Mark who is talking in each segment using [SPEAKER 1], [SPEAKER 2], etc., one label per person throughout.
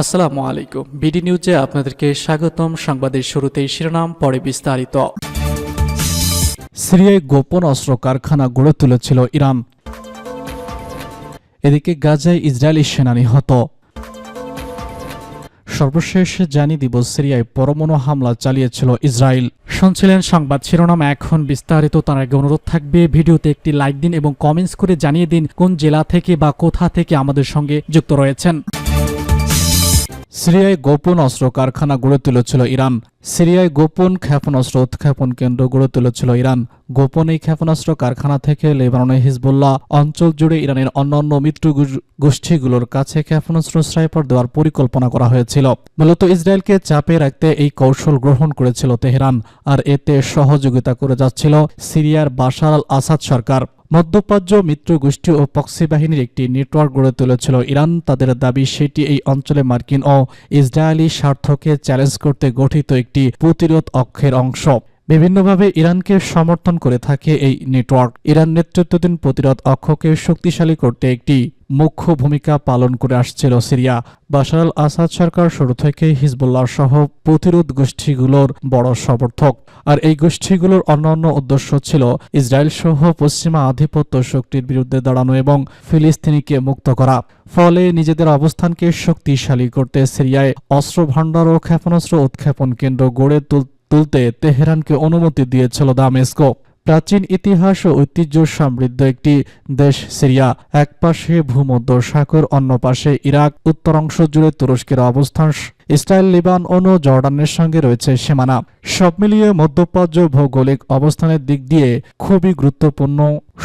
[SPEAKER 1] আসসালামু আলাইকুম। বিডি নিউজে আপনাদেরকে স্বাগতম। সংবাদের শুরুতেই শিরোনাম, পরে বিস্তারিত।
[SPEAKER 2] সিরিয়ায় গোপন অস্ত্র কারখানা গড়ে তুলেছিল ইরান। এদিকে গাজায় ইসরায়েলি সেনা নিহত। সর্বশেষ জানিয়ে দিব, সিরিয়ায় পরমাণু হামলা চালিয়েছিল ইসরায়েল। শুনছিলেন সংবাদ শিরোনাম, এখন বিস্তারিত। তার আগে অনুরোধ থাকবে, ভিডিওতে একটি লাইক দিন এবং কমেন্টস করে জানিয়ে দিন কোন জেলা থেকে বা কোথা থেকে আমাদের সঙ্গে যুক্ত রয়েছেন। সিরিয়ায় গোপন অস্ত্র কারখানা গড়ে তুলেছিল ইরান। সিরিয়ায় গোপন ক্ষেপণাস্ত্র উৎক্ষেপণ কেন্দ্র গড়ে তুলেছিল ইরান। গোপন এই ক্ষেপণাস্ত্র কারখানা থেকে লেবাননের হিজবুল্লাহ অঞ্চল জুড়ে ইরানের অন্যান্য মিত্র গোষ্ঠীগুলোর কাছে ক্ষেপণাস্ত্র স্নাইপার দেওয়ার পরিকল্পনা করা হয়েছিল। মূলত ইসরায়েলকে চাপে রাখতে এই কৌশল গ্রহণ করেছিল তেহরান, আর এতে সহযোগিতা করে যাচ্ছিল সিরিয়ার বাশার আল আসাদ সরকার। মধ্যপ্রাচ্য মিত্র গোষ্ঠী ও পক্সি বাহিনীর একটি নেটওয়ার্ক গড়ে তুলেছিল ইরান। তাদের দাবি, সেটি এই অঞ্চলে মার্কিন ও ইসরায়েলি স্বার্থকে চ্যালেঞ্জ করতে গঠিত একটি প্রতিরোধ অক্ষের অংশ। বিভিন্নভাবে ইরানকে সমর্থন করে থাকে এই নেটওয়ার্ক। ইরান নেতৃত্বাধীন প্রতিরোধ অক্ষকে শক্তিশালী করতে একটি মুখ্য ভূমিকা পালন করে আসছিল সিরিয়া। বাশার আল আসাদ সরকার শুরু থেকেই হিজবুল্লাহ সহ প্রতিরোধ গোষ্ঠীগুলোর বড় সমর্থক, আর এই গোষ্ঠীগুলোর অন্যান্য উদ্দেশ্য ছিল ইসরায়েল সহ পশ্চিমা আধিপত্য শক্তির বিরুদ্ধে দাঁড়ানো এবং ফিলিস্তিনিকে মুক্ত করা। ফলে নিজেদের অবস্থানকে শক্তিশালী করতে সিরিয়ায় অস্ত্র ভাণ্ডার ও ক্ষেপণাস্ত্র উৎক্ষেপণ কেন্দ্র গড়ে তুলতে তেহরানকে অনুমতি দিয়েছিল দামেস্কো। প্রাচীন ইতিহাস ও ঐতিহ্য সমৃদ্ধ একটি দেশ সিরিয়া। এক পাশে ভূমধ্য সাগর, অন্য পাশে ইরাক, উত্তরাংশ জুড়ে তুরস্কের অবস্থান, ইসরায়েল, লিবানন ও জর্ডানের সঙ্গে রয়েছে সীমানা। সব মিলিয়ে মধ্যপ্রাচ্য ভৌগোলিক অবস্থানের দিক দিয়ে খুবই গুরুত্বপূর্ণ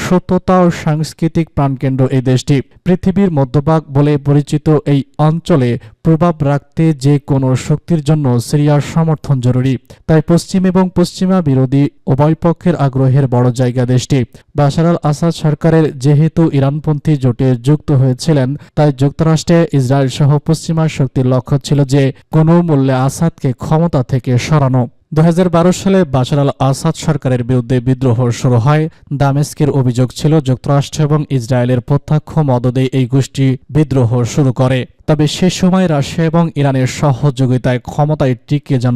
[SPEAKER 2] সত্যতা ও সাংস্কৃতিক প্রাণকেন্দ্র এই দেশটি। পৃথিবীর মধ্যভাগ বলে পরিচিত এই অঞ্চলে প্রভাব রাখতে যে কোনো শক্তির জন্য সিরিয়ার সমর্থন জরুরি। তাই পশ্চিম এবং পশ্চিমা বিরোধী উভয় পক্ষের আগ্রহের বড় জায়গা দেশটি। বাশার আল আসাদ সরকারের যেহেতু ইরানপন্থী জোটে যুক্ত হয়েছিলেন, তাই যুক্তরাষ্ট্রে ইসরায়েল সহ পশ্চিমা শক্তির লক্ষ্য ছিল যে কোনো মূল্যে আসাদকে ক্ষমতা থেকে সরানো। 2012 সালে বাশার আল আসাদ সরকারের বিরুদ্ধে বিদ্রোহ শুরু হয়। দামেস্কের অভিযোগ ছিল যুক্তরাষ্ট্র এবং ইসরায়েলের প্রত্যক্ষ মদদে এই গোষ্ঠী বিদ্রোহ শুরু করে। তবে সে সময় রাশিয়া এবং ইরানের সহযোগিতায় ক্ষমতায় টিকে যান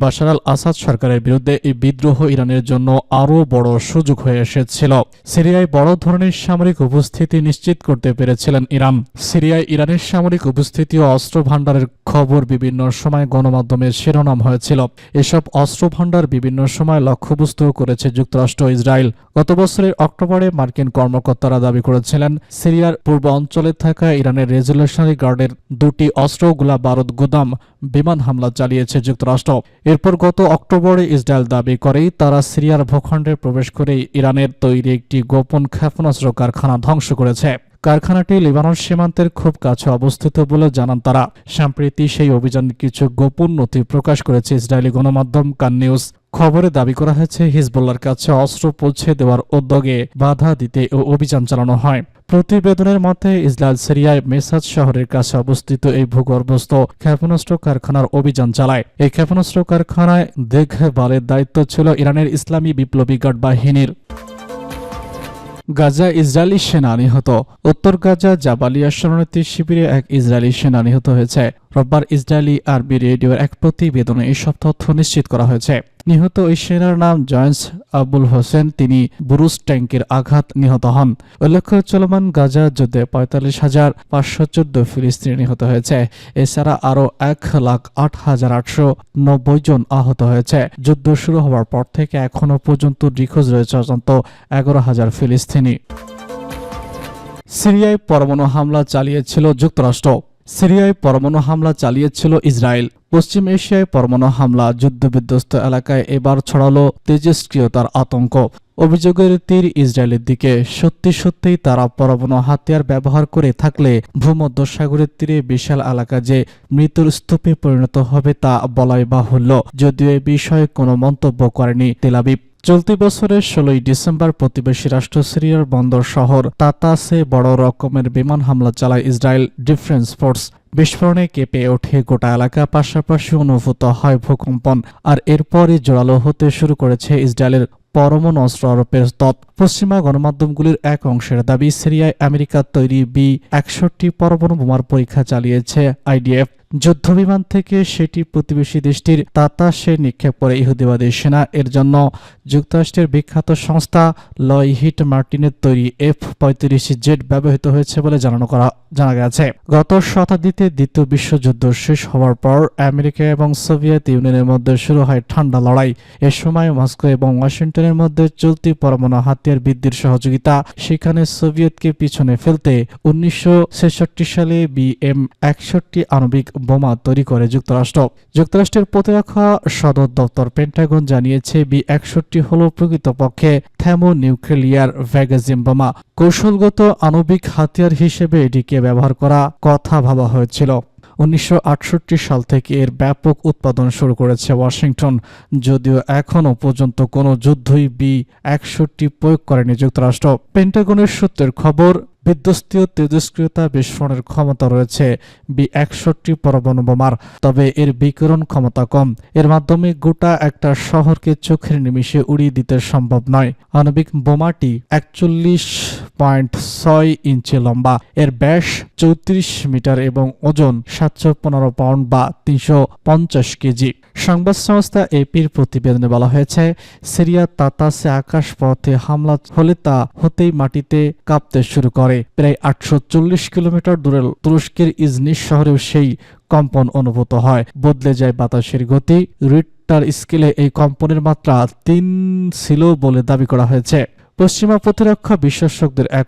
[SPEAKER 2] বাশার আল আসাদ সরকারের বিরুদ্ধে এই বিদ্রোহ ইরানের জন্য আরও বড় সুযোগ হয়ে এসেছিল। সিরিয়ায় বড় ধরনের সামরিক উপস্থিতি নিশ্চিত করতে পেরেছিলেন ইরান। সিরিয়ায় ইরানের সামরিক উপস্থিতি ও অস্ত্র ভাণ্ডারের খবর বিভিন্ন সময় গণমাধ্যমের শিরোনাম হয়েছিল। এসব অস্ত্র ভাণ্ডার বিভিন্ন সময় লক্ষ্যবস্তু করেছে যুক্তরাষ্ট্র ও ইসরায়েল। গত বছরের অক্টোবরে মার্কিন কর্মকর্তারা দাবি করেছিলেন, সিরিয়ার পূর্ব অঞ্চলে থাকা ইরানের রেজুলেশনারি গার্ডের 2টি অস্ত্র গোলা বারুদ গুদাম বিমান হামলা চালিয়েছে যুক্তরাষ্ট্র। এরপর গত অক্টোবরে ইসরায়েল দাবি করে তারা সিরিয়ার ভূখণ্ডে প্রবেশ করে ইরানের তৈরি একটি গোপন ক্ষেপণাস্ত্র কারখানা ধ্বংস করেছে। কারখানাটি লেবানন সীমান্তের খুব কাছে অবস্থিত বলে জানান তারা। সম্প্রতি সেই অভিযানের কিছু গোপন নথি প্রকাশ করেছে ইসরায়েলি গণমাধ্যম কান নিউজ। খবরে দাবি করা হয়েছে, হিজবুল্লাহর কাছে অস্ত্র পৌঁছে দেওয়ার উদ্যোগে বাধা দিতে ও অভিযান চালানো হয়। প্রতিবেদনের মতে ইসরায়েল সিরিয়ায় মেসাজ শহরের কাছে অবস্থিত এই ভূগর্ভস্থ ক্ষেপণাস্ত্র কারখানার অভিযান চালায়। এই ক্ষেপণাস্ত্র কারখানায় দেখভালের দায়িত্ব ছিল ইরানের ইসলামী বিপ্লবী গার্ড বাহিনীর। গাজা ইসরায়েলি সেনা নিহত। উত্তর গাজা জাবালিয়া শরণার্থী শিবিরে এক ইসরায়েলি সেনা নিহত হয়েছে। রোববার ইসরায়েলি আরবি রেডিওর এক প্রতিবেদনে এইসব তথ্য নিশ্চিত করা হয়েছে। নিহত ওই সেনার নাম জয়েন্স আবুল হোসেন। তিনি বুরুজ ট্যাঙ্কের আঘাত নিহত হন। উল্লেখ্য, চলমান গাজা যুদ্ধে 45,514 ফিলিস্তিনি নিহত হয়েছে। এছাড়া আরও 1,08,890 জন আহত হয়েছে। যুদ্ধ শুরু হওয়ার পর থেকে এখনও পর্যন্ত নিখোঁজ রয়েছে অন্তত 11,000 ফিলিস্তিনি। সিরিয়ায় পরমাণু হামলা চালিয়েছিল যুক্তরাষ্ট্র। সিরিয়ায় পরমাণু হামলা চালিয়েছিল ইসরায়েল। পশ্চিম এশিয়ায় পরমাণু হামলা, যুদ্ধবিধ্বস্ত এলাকায় এবার ছড়ালো তেজস্ক্রিয়তার আতঙ্ক। অভিযোগের তীর ইসরায়েলের দিকে। সত্যিই তারা পরমাণু হাতিয়ার ব্যবহার করে থাকলে ভূমধ্যসাগরের তীরে বিশাল এলাকা যে মৃত্যুর স্তূপে পরিণত হবে তা বলাই বাহুল্য। যদিও এ বিষয়ে কোনো মন্তব্য করেনি তেল আবিব। চলতি বছরের 16 ডিসেম্বর প্রতিবেশী রাষ্ট্র সিরিয়ার বন্দর শহর তাতাসে বড় রকমের বিমান হামলা চালায় ইসরায়েল ডিফেন্স ফোর্স। বিস্ফোরণে কেঁপে ওঠে গোটা এলাকা, পাশাপাশি অনুভূত হয় ভূকম্পন। আর এরপরই জোরালো হতে শুরু করেছে ইসরায়েলের পরমাণু অস্ত্র আরোপের তৎ পশ্চিমা গণমাধ্যমগুলির এক অংশের দাবি, সিরিয়ায় আমেরিকার তৈরি B-61 পরমাণু বোমার পরীক্ষা চালিয়েছে আইডিএফ। যুদ্ধবিমান থেকে সেটি প্রতিবেশী দেশটির তাতাসে নিক্ষেপ করে ইহুদিবাদী সেনা। এর জন্য যুক্তরাষ্ট্রের বিখ্যাত সংস্থা লকহিড মার্টিনের তৈরি F-35 জেট ব্যবহৃত হয়েছে বলে জানা গেছে। গত শতাব্দীতে দ্বিতীয় বিশ্বযুদ্ধ শেষ হওয়ার পর আমেরিকা এবং সোভিয়েত ইউনিয়নের মধ্যে শুরু হয় ঠান্ডা লড়াই। এ সময় মস্কো এবং ওয়াশিংটনের মধ্যে চলতি পরমাণু হাতিয়ার বৃদ্ধির সহযোগিতা। সেখানে সোভিয়েতকে পিছনে ফেলতে 1966 সালে BM-61 আণবিক বোমা তৈরি করে যুক্তরাষ্ট্রের প্রতিরক্ষা সদর দপ্তর পেন্টাগন জানিয়েছে, B-61 হল প্রকৃতপক্ষে থার্মোনিউক্লিয়ার ভ্যাগাজিম বোমা। কৌশলগত আণবিক হাতিয়ার হিসেবে এটিকে ব্যবহার করা কথা ভাবা হয়েছিল। 1968 সাল থেকে এর ব্যাপক উৎপাদন শুরু করেছে ওয়াশিংটন, যদিও এখনও পর্যন্ত কোনো যুদ্ধই B-61 প্রয়োগ করেনি যুক্তরাষ্ট্র। পেন্টাগনের সূত্রের খবর, বিধ্বস্তীয় তেজস্ক্রিয়তা বিস্ফোরণের ক্ষমতা রয়েছে B-61 পরমাণু বোমার, তবে এর বিকিরণ ক্ষমতা কম। এর মাধ্যমে গোটা একটা শহরকে চোখের নিমিষে উড়িয়ে দিতে সম্ভব নয়। আণবিক বোমাটি 41.6 ইঞ্চি লম্বা, এর ব্যাস 34 মিটার এবং ওজন 715 পাউন্ড বা 350 কেজি। সংবাদ সংস্থা এপির প্রতিবেদনে বলা হয়েছে, সিরিয়ার তাতাসে আকাশপথে হামলা হলে তা হতেই মাটিতে কাঁপতে শুরু করে। প্রায় 840 কিলোমিটার দূরে তুরস্কের ইজনিস শহরেও সেই কম্পন অনুভূত হয়। বদলে যায় বাতাসের গতি। রিক্টার স্কেলে এই কম্পনের মাত্রা 3 ছিল বলে দাবি করা হয়েছে। পশ্চিমা প্রতিরক্ষা বিশেষজ্ঞদের এক